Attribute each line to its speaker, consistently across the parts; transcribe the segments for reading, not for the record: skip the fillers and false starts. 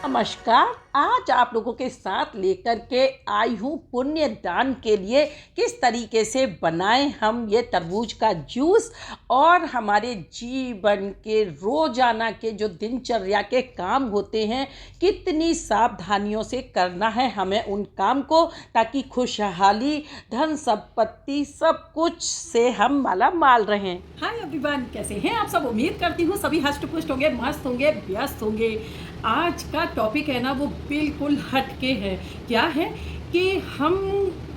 Speaker 1: नमस्कार। आज आप लोगों के साथ लेकर के आई हूँ पुण्य दान के लिए किस तरीके से बनाएं हम ये तरबूज का जूस और हमारे जीवन के रोजाना के जो दिनचर्या के काम होते हैं कितनी सावधानियों से करना है हमें उन काम को, ताकि खुशहाली धन संपत्ति सब कुछ से हम माला माल रहें।
Speaker 2: हाय एवरीवन, कैसे हैं आप सब। उम्मीद करती हूँ सभी हष्ट पुष्ट होंगे, मस्त होंगे, व्यस्त होंगे। आज का टॉपिक है ना, वो बिल्कुल हटके है। क्या है कि हम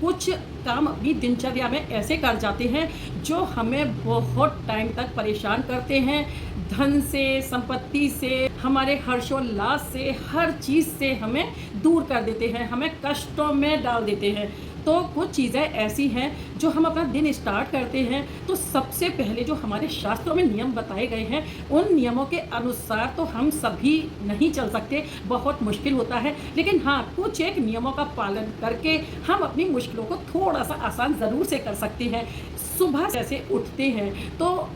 Speaker 2: कुछ काम अपनी दिनचर्या में ऐसे कर जाते हैं जो हमें बहुत टाइम तक परेशान करते हैं। धन से, संपत्ति से, हमारे हर्षोल्लास से, हर चीज़ से हमें दूर कर देते हैं, हमें कष्टों में डाल देते हैं। तो कुछ चीज़ें ऐसी हैं जो हम अपना दिन स्टार्ट करते हैं तो सबसे पहले जो हमारे शास्त्रों में नियम बताए गए हैं उन नियमों के अनुसार तो हम सभी नहीं चल सकते, बहुत मुश्किल होता है। लेकिन हाँ, कुछ एक नियमों का पालन करके हम अपनी मुश्किलों को थोड़ा सा आसान ज़रूर से कर सकते हैं। सुबह जैसे उठते हैं तो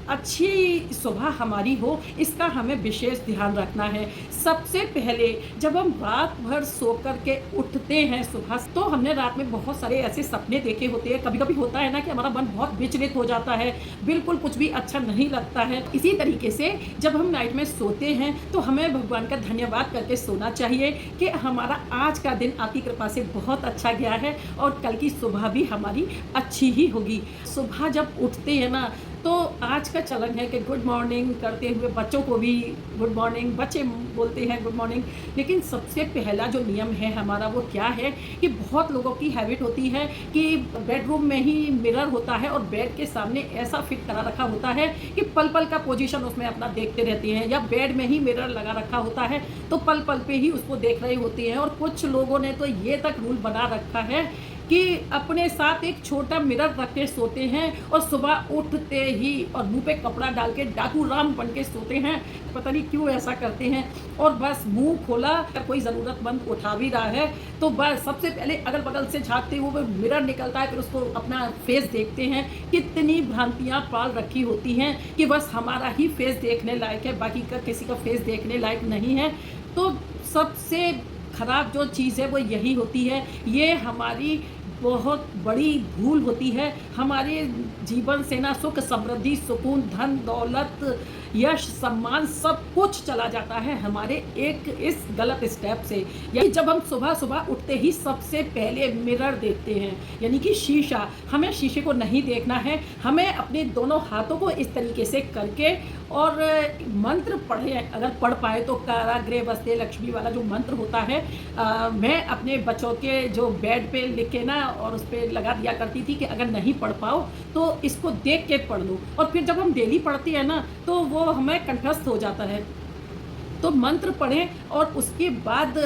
Speaker 2: अच्छी सुबह हमारी हो, इसका हमें विशेष ध्यान रखना है। सबसे पहले जब हम रात भर सो कर के उठते हैं सुबह, तो हमने रात में बहुत सारे ऐसे सपने देखे होते हैं। कभी कभी होता है ना कि हमारा मन बहुत विचलित हो जाता है, बिल्कुल कुछ भी अच्छा नहीं लगता है। इसी तरीके से जब हम नाइट में सोते हैं तो हमें भगवान का धन्यवाद करके सोना चाहिए कि हमारा आज का दिन आपकी कृपा से बहुत अच्छा गया है और कल की सुबह भी हमारी अच्छी ही होगी। सुबह जब उठते हैं ना तो आज का चलन है कि गुड मॉर्निंग करते हुए बच्चों को भी गुड मॉर्निंग, बच्चे बोलते हैं गुड मॉर्निंग। लेकिन सबसे पहला जो नियम है हमारा वो क्या है कि बहुत लोगों की हैबिट होती है कि बेडरूम में ही मिरर होता है और बेड के सामने ऐसा फिट करा रखा होता है कि पल पल का पोजीशन उसमें अपना देखते रहते हैं, या बेड में ही मिरर लगा रखा होता है तो पल पल पे ही उसको देख रहे होते हैं। और कुछ लोगों ने तो ये तक रूल बना रखा है कि अपने साथ एक छोटा मिरर रख के सोते हैं और सुबह उठते ही और मुंह पे कपड़ा डाल के डाकू राम बन के सोते हैं। पता नहीं क्यों ऐसा करते हैं। और बस मुंह खोला, अगर कोई ज़रूरतमंद उठा भी रहा है तो बस सबसे पहले अगल बगल से झाँकते हुए मिरर निकलता है, फिर उसको अपना फेस देखते हैं। कितनी भ्रांतियाँ पाल रखी होती हैं कि बस हमारा ही फेस देखने लायक है, बाकी का किसी का फेस देखने लायक नहीं है। तो सबसे ख़राब जो चीज़ है वो यही होती है। ये हमारी बहुत बड़ी भूल होती है। हमारे जीवन से ना सुख, समृद्धि, सुकून, धन, दौलत, यश, सम्मान सब कुछ चला जाता है हमारे एक इस गलत स्टेप से। यानी जब हम सुबह सुबह उठते ही सबसे पहले मिरर देखते हैं, यानी कि शीशा, हमें शीशे को नहीं देखना है। हमें अपने दोनों हाथों को इस तरीके से करके और मंत्र पढ़ें, अगर पढ़ पाए तो काराग्रे वस्ते लक्ष्मी वाला जो मंत्र होता है, मैं अपने बच्चों के जो बेड पे लिख के ना और उस पर लगा दिया करती थी कि अगर नहीं पढ़ पाओ तो इसको देख के पढ़ लो। और फिर जब हम डेली पढ़ते हैं ना तो वो हमें कंठस्थ हो जाता है। तो मंत्र पढ़ें और उसके बाद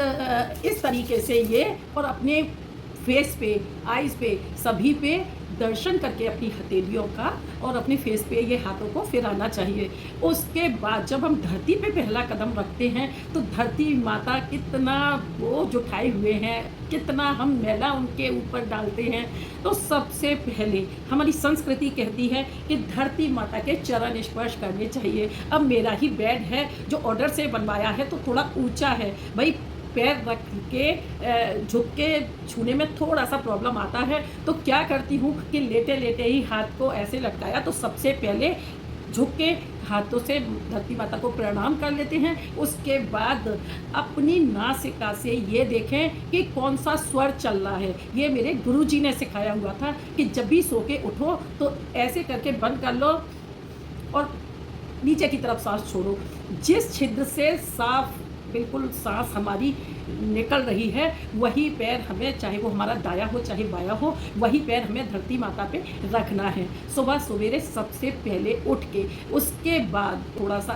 Speaker 2: इस तरीके से ये और अपने फेस पे, आईज पे, सभी पे दर्शन करके अपनी हथेलियों का और अपने फेस पे ये हाथों को फिराना चाहिए। उसके बाद जब हम धरती पे पहला कदम रखते हैं तो धरती माता कितना बोझ उठाए हुए हैं, कितना हम मैला उनके ऊपर डालते हैं। तो सबसे पहले हमारी संस्कृति कहती है कि धरती माता के चरण स्पर्श करने चाहिए। अब मेरा ही बेड है जो ऑर्डर से बनवाया है तो थोड़ा ऊंचा है भाई, पैर रख के झुक के छूने में थोड़ा सा प्रॉब्लम आता है। तो क्या करती हूँ कि लेटे लेटे ही हाथ को ऐसे लटकाया तो सबसे पहले झुक के हाथों से धरती माता को प्रणाम कर लेते हैं। उसके बाद अपनी नासिका से ये देखें कि कौन सा स्वर चल रहा है। ये मेरे गुरुजी ने सिखाया हुआ था कि जब भी सो के उठो तो ऐसे करके बंद कर लो और नीचे की तरफ सांस छोड़ो। जिस छिद्र से साफ बिल्कुल सांस हमारी निकल रही है वही पैर हमें, चाहे वो हमारा दाया हो चाहे बाया हो, वही पैर हमें धरती माता पे रखना है सुबह सवेरे सबसे पहले उठ के। उसके बाद थोड़ा सा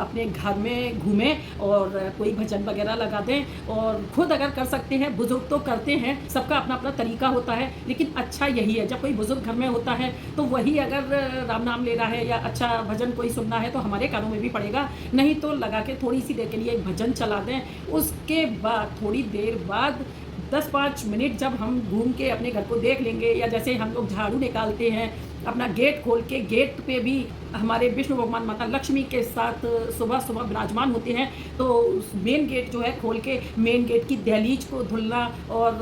Speaker 2: अपने घर में घूमें और कोई भजन वगैरह लगा दें। और खुद अगर कर सकते हैं, बुजुर्ग तो करते हैं, सबका अपना अपना तरीका होता है, लेकिन अच्छा यही है जब कोई बुजुर्ग घर में होता है तो वही अगर राम नाम ले रहा है या अच्छा भजन कोई सुनना है तो हमारे कानों में भी पड़ेगा। नहीं तो लगा के थोड़ी सी देर के लिए एक भजन चला दें। उसके बाद थोड़ी देर बाद 10-5 मिनट जब हम घूम के अपने घर को देख लेंगे, या जैसे हम लोग झाड़ू निकालते हैं अपना गेट खोल के गेट पे भी हमारे विष्णु भगवान माता लक्ष्मी के साथ सुबह सुबह विराजमान होते हैं। तो मेन गेट जो है खोल के मेन गेट की दहलीज को धुलना और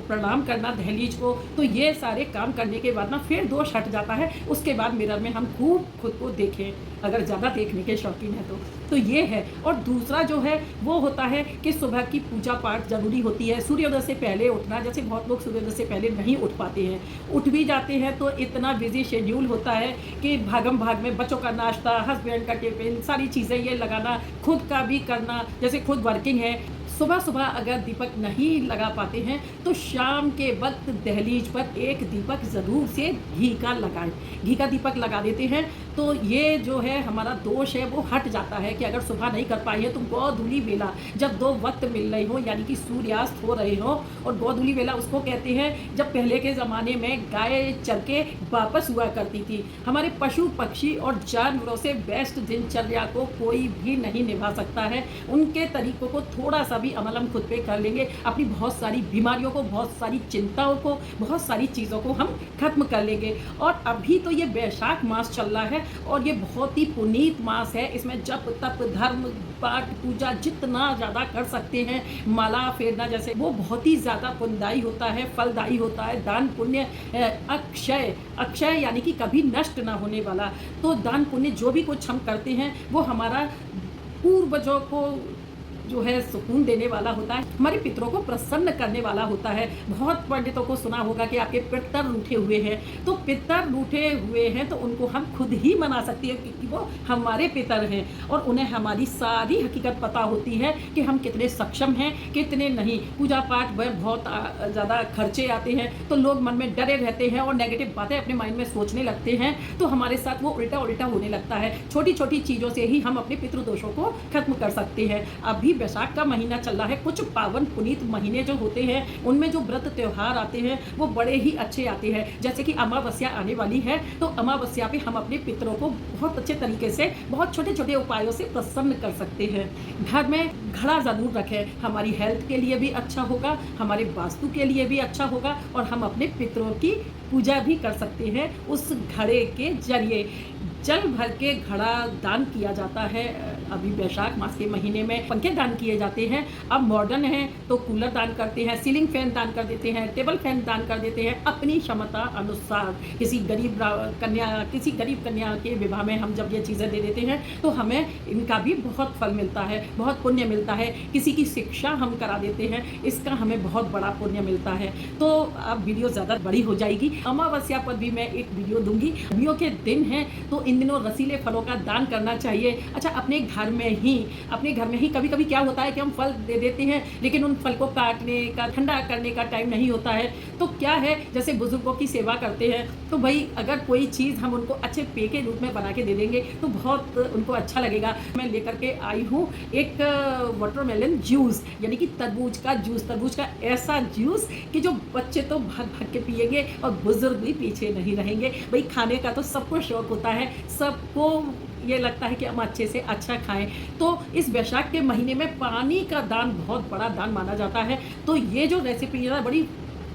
Speaker 2: प्रणाम करना दहलीज को, तो ये सारे काम करने के बाद ना फिर दोष हट जाता है। उसके बाद मिरर में हम खूब खुद को देखें, अगर ज़्यादा देखने के शौकीन हैं तो ये है। और दूसरा जो है वो होता है कि सुबह की पूजा पाठ ज़रूरी होती है। सूर्योदय से पहले उठना, जैसे बहुत लोग सूर्योदय से पहले नहीं उठ पाते हैं, उठ भी जाते हैं तो इतना बिजी शेड्यूल होता है कि भागम भाग में बच्चों का नाश्ता, हस्बैंड का टिफिन, सारी चीज़ें ये लगाना, खुद का भी करना, जैसे खुद वर्किंग है। सुबह सुबह अगर दीपक नहीं लगा पाते हैं तो शाम के वक्त दहलीज पर एक दीपक ज़रूर से घी का लगाएं। घी का दीपक लगा देते हैं तो ये जो है हमारा दोष है वो हट जाता है। कि अगर सुबह नहीं कर पाए हैं तो गोधूली वेला, जब दो वक्त मिल रहे हो यानी कि सूर्यास्त हो रहे हो, और गोधूली वेला उसको कहते हैं जब पहले के ज़माने में गाय चर के वापस हुआ करती थी। हमारे पशु पक्षी और जानवरों से बेस्ट दिनचर्या को कोई भी नहीं निभा सकता है। उनके तरीकों को थोड़ा सा भी अमल हम खुद पे कर लेंगे, अपनी बहुत सारी बीमारियों को, बहुत सारी चिंताओं को, बहुत सारी चीज़ों को हम खत्म कर लेंगे। और अभी तो ये वैशाख मास चल रहा है और ये बहुत ही पुनीत मास है। इसमें जप तप धर्म पाठ पूजा जितना ज़्यादा कर सकते हैं, माला फेरना जैसे, वो बहुत ही ज़्यादा पुण्यदायी होता है, फलदायी होता है। दान पुण्य अक्षय, अक्षय यानी कि कभी नष्ट ना होने वाला। तो दान पुण्य जो भी कुछ हम करते हैं वो हमारा पूर्वजों को जो है सुकून देने वाला होता है, हमारे पितरों को प्रसन्न करने वाला होता है। बहुत पंडितों को सुना होगा कि आपके पितर रूठे हुए हैं, तो पितर रूठे हुए हैं तो उनको हम खुद ही मना सकते हैं क्योंकि वो हमारे पितर हैं और उन्हें हमारी सारी हकीकत पता होती है कि हम कितने सक्षम हैं कितने नहीं। पूजा पाठ में बहुत ज़्यादा खर्चे आते हैं तो लोग मन में डरे रहते हैं और नेगेटिव बातें अपने माइंड में सोचने लगते हैं, तो हमारे साथ वो उल्टा उल्टा होने लगता है। छोटी छोटी चीज़ों से ही हम अपने पितृदोषों को खत्म कर सकते हैं। अभी वैशाख का महीना चल रहा है, कुछ पावन पुनीत महीने जो होते हैं उनमें जो व्रत त्योहार आते हैं वो बड़े ही अच्छे आते हैं। जैसे कि अमावस्या आने वाली है तो अमावस्या पे हम अपने पितरों को बहुत अच्छे तरीके से बहुत छोटे छोटे उपायों से प्रसन्न कर सकते हैं। घर में घड़ा ज़रूर रखें, हमारी हेल्थ के लिए भी अच्छा होगा, हमारे वास्तु के लिए भी अच्छा होगा और हम अपने पितरों की पूजा भी कर सकते हैं उस घड़े के जरिए। जल भर के घड़ा दान किया जाता है। अभी वैशाख मास के महीने में पंखे दान किए जाते हैं। अब मॉडर्न है तो कूलर दान करते हैं, सीलिंग फैन दान कर देते हैं, टेबल फैन दान कर देते हैं अपनी क्षमता अनुसार। किसी गरीब कन्या के विवाह में हम जब ये चीज़ें दे देते हैं तो हमें इनका भी बहुत फल मिलता है, बहुत पुण्य मिलता है। किसी की शिक्षा हम करा देते हैं, इसका हमें बहुत बड़ा पुण्य मिलता है। तो अब वीडियो ज़्यादा बड़ी हो जाएगी। अमावस्या पर भी मैं एक वीडियो दूंगी। गर्मियों के दिन हैं तो इन दिनों रसीले फलों का दान करना चाहिए। अच्छा, अपने घर में ही कभी कभी क्या होता है कि हम फल दे देते हैं लेकिन उन फल को काटने का, ठंडा करने का टाइम नहीं होता है। तो क्या है, जैसे बुजुर्गों की सेवा करते हैं तो भाई अगर कोई चीज़ हम उनको अच्छे पेय के रूप में बना के दे देंगे तो बहुत उनको अच्छा लगेगा। मैं लेकर के आई हूँ एक वाटरमेलन जूस, यानी कि तरबूज का जूस, तरबूज का ऐसा जूस कि जो बच्चे तो भाग भाग के पिएंगे और बुजुर्ग भी पीछे नहीं रहेंगे। भाई खाने का तो सबको शौक होता है, सबको ये लगता है कि हम अच्छे से अच्छा खाएं। तो इस वैशाख के महीने में पानी का दान बहुत बड़ा दान माना जाता है। तो ये जो रेसिपी है बड़ी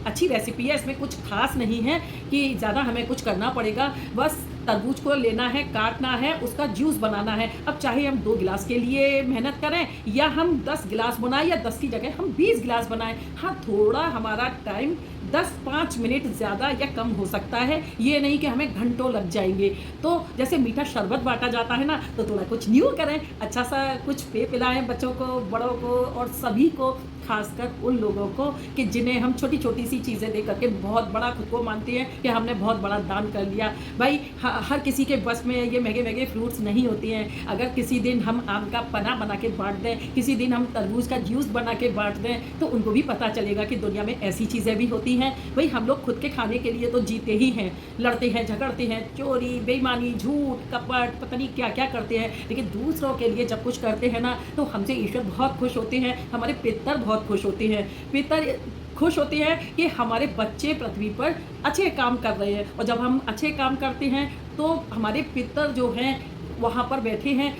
Speaker 2: अच्छी रेसिपी है, इसमें कुछ खास नहीं है कि ज़्यादा हमें कुछ करना पड़ेगा। बस तरबूज को लेना है, काटना है, उसका जूस बनाना है। अब चाहे हम 2 गिलास के लिए मेहनत करें या हम 10 गिलास बनाएं या 10 की जगह हम 20 गिलास बनाएं। हाँ, थोड़ा हमारा टाइम 10-5 मिनट ज़्यादा या कम हो सकता है, ये नहीं कि हमें घंटों लग जाएंगे। तो जैसे मीठा शरबत बांटा जाता है ना, तो थोड़ा कुछ न्यू करें, अच्छा सा कुछ पेय पिलाएं बच्चों को, बड़ों को और सभी को, खासकर उन लोगों को कि जिन्हें हम छोटी छोटी सी चीज़ें दे करके बहुत बड़ा खुद को मानते हैं कि हमने बहुत बड़ा दान कर लिया। भाई हर किसी के बस में ये महंगे महंगे फ्रूट्स नहीं होती हैं। अगर किसी दिन हम आम का पना बना के बांट दें, किसी दिन हम तरबूज का जूस बना के बांट दें, तो उनको भी पता चलेगा कि दुनिया में ऐसी चीज़ें भी होती हैं। भाई हम लोग खुद के खाने के लिए तो जीते ही हैं, लड़ते हैं, झगड़ते हैं, चोरी बेईमानी झूठ कपट पता नहीं क्या क्या करते हैं, लेकिन दूसरों के लिए जब कुछ करते हैं ना तो हमसे ईश्वर बहुत खुश होते हैं, हमारे पितर बहुत खुश होते हैं। पितर खुश होते हैं कि हमारे बच्चे पृथ्वी पर अच्छे काम कर रहे हैं, और जब हम अच्छे काम करते हैं तो हमारे पितर जो हैं वहाँ पर बैठे हैं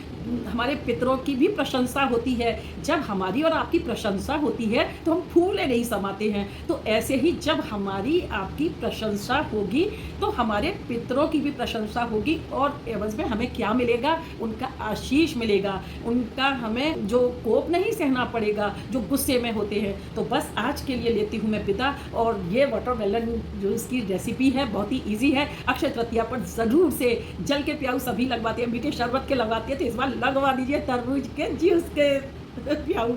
Speaker 2: हमारे पितरों की भी प्रशंसा होती है। जब हमारी और आपकी प्रशंसा होती है तो हम फूले नहीं समाते हैं। तो ऐसे ही जब हमारी आपकी प्रशंसा होगी तो हमारे पितरों की भी प्रशंसा होगी और एवज़ में हमें क्या मिलेगा? उनका आशीष मिलेगा, उनका हमें जो कोप नहीं सहना पड़ेगा, जो गुस्से में होते हैं। तो बस आज के लिए लेती हूँ मैं विदा। और ये वाटरमेलन जूस की रेसिपी है, बहुत ही ईज़ी है। अक्षय तृतीया पर ज़रूर से जल के प्याऊ सभी लगवाते हैं, मीठे शरबत के लगवाते हैं, तो इस बार लगवा दीजिए तरबूज के जूस के प्याऊ।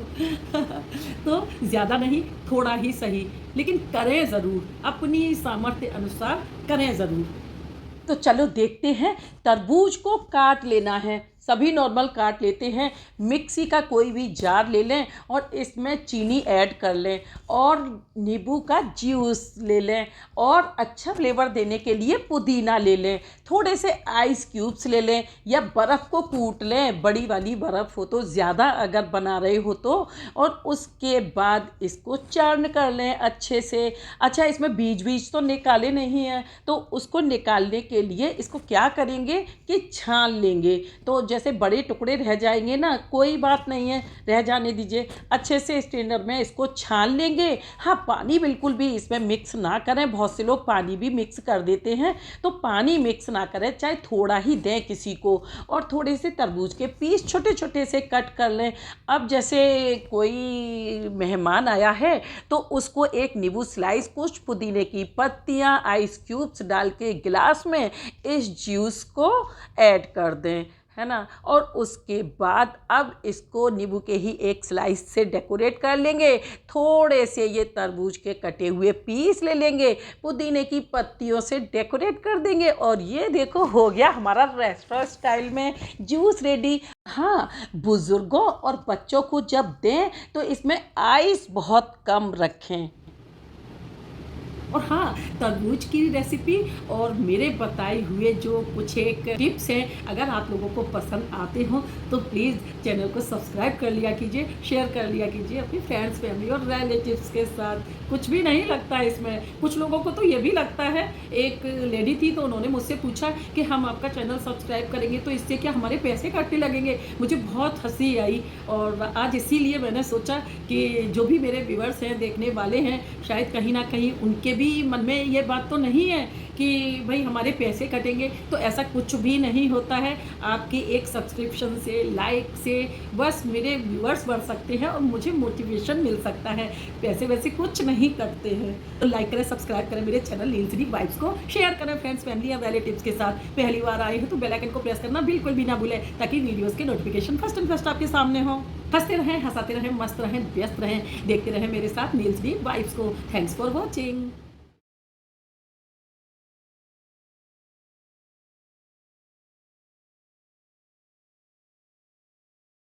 Speaker 2: तो ज़्यादा नहीं, थोड़ा ही सही, लेकिन करें ज़रूर, अपनी सामर्थ्य अनुसार करें ज़रूर।
Speaker 1: तो चलो देखते हैं। तरबूज को काट लेना है, सभी नॉर्मल काट लेते हैं। मिक्सी का कोई भी जार ले लें और इसमें चीनी ऐड कर लें और नींबू का जूस ले लें और अच्छा फ्लेवर देने के लिए पुदीना ले लें। थोड़े से आइस क्यूब्स ले लें या बर्फ़ को कूट लें, बड़ी वाली बर्फ़ हो तो ज़्यादा, अगर बना रहे हो तो। और उसके बाद इसको चर्न कर लें अच्छे से। अच्छा, इसमें बीज तो निकाले नहीं हैं, तो उसको निकालने के लिए इसको क्या करेंगे कि छान लेंगे। तो जैसे बड़े टुकड़े रह जाएंगे ना, कोई बात नहीं है, रह जाने दीजिए। अच्छे से स्ट्रेनर में इसको छान लेंगे। हाँ, पानी बिल्कुल भी इसमें मिक्स ना करें, बहुत से लोग पानी भी मिक्स कर देते हैं, तो पानी मिक्स ना करें, चाहे थोड़ा ही दें किसी को। और थोड़े से तरबूज के पीस छोटे छोटे से कट कर लें। अब जैसे कोई मेहमान आया है तो उसको एक नींबू स्लाइस, कुछ पुदीने की पत्तियाँ, आइस क्यूब्स डाल के गिलास में इस जूस को ऐड कर दें, है ना। और उसके बाद अब इसको नींबू के ही एक स्लाइस से डेकोरेट कर लेंगे। थोड़े से ये तरबूज के कटे हुए पीस ले लेंगे, पुदीने की पत्तियों से डेकोरेट कर देंगे और ये देखो हो गया हमारा रेस्टोरेंट स्टाइल में जूस रेडी। हाँ, बुज़ुर्गों और बच्चों को जब दें तो इसमें आइस बहुत कम रखें।
Speaker 2: और हाँ, तरबूज की रेसिपी और मेरे बताए हुए जो कुछ एक टिप्स हैं, अगर आप लोगों को पसंद आते हो तो प्लीज़ चैनल को सब्सक्राइब कर लिया कीजिए, शेयर कर लिया कीजिए अपनी फ्रेंड्स, फैमिली और रिलेटिव्स के साथ। कुछ भी नहीं लगता है इसमें। कुछ लोगों को तो ये भी लगता है, एक लेडी थी तो उन्होंने मुझसे पूछा कि हम आपका चैनल सब्सक्राइब करेंगे तो इससे क्या हमारे पैसे कटने लगेंगे? मुझे बहुत हंसी आई और आज इसीलिए मैंने सोचा कि जो भी मेरे व्यूअर्स हैं, देखने वाले हैं, शायद कहीं ना कहीं उनके भी मन में ये बात तो नहीं है कि भाई हमारे पैसे कटेंगे। तो ऐसा कुछ भी नहीं होता है। आपकी एक सब्सक्रिप्शन से, लाइक से बस मेरे व्यूअर्स बढ़ सकते हैं और मुझे मोटिवेशन मिल सकता है। पैसे वैसे कुछ नहीं कटते हैं। तो लाइक करें, सब्सक्राइब करें मेरे चैनल नीलश्री वाइब्स को, शेयर करें फ्रेंड्स, फैमिली या रिलेटिव्स के साथ। पहली बार आए हैं तो बेल आइकन को प्रेस करना बिल्कुल भी ना भूलें, ताकि वीडियोज़ के नोटिफिकेशन फर्स्ट एंड फर्स्ट आपके सामने हो। हंसते रहें, हंसाते रहें, मस्त रहें, व्यस्त रहें, देखते रहें मेरे साथ नीलश्री वाइब्स को। Thanks for watching.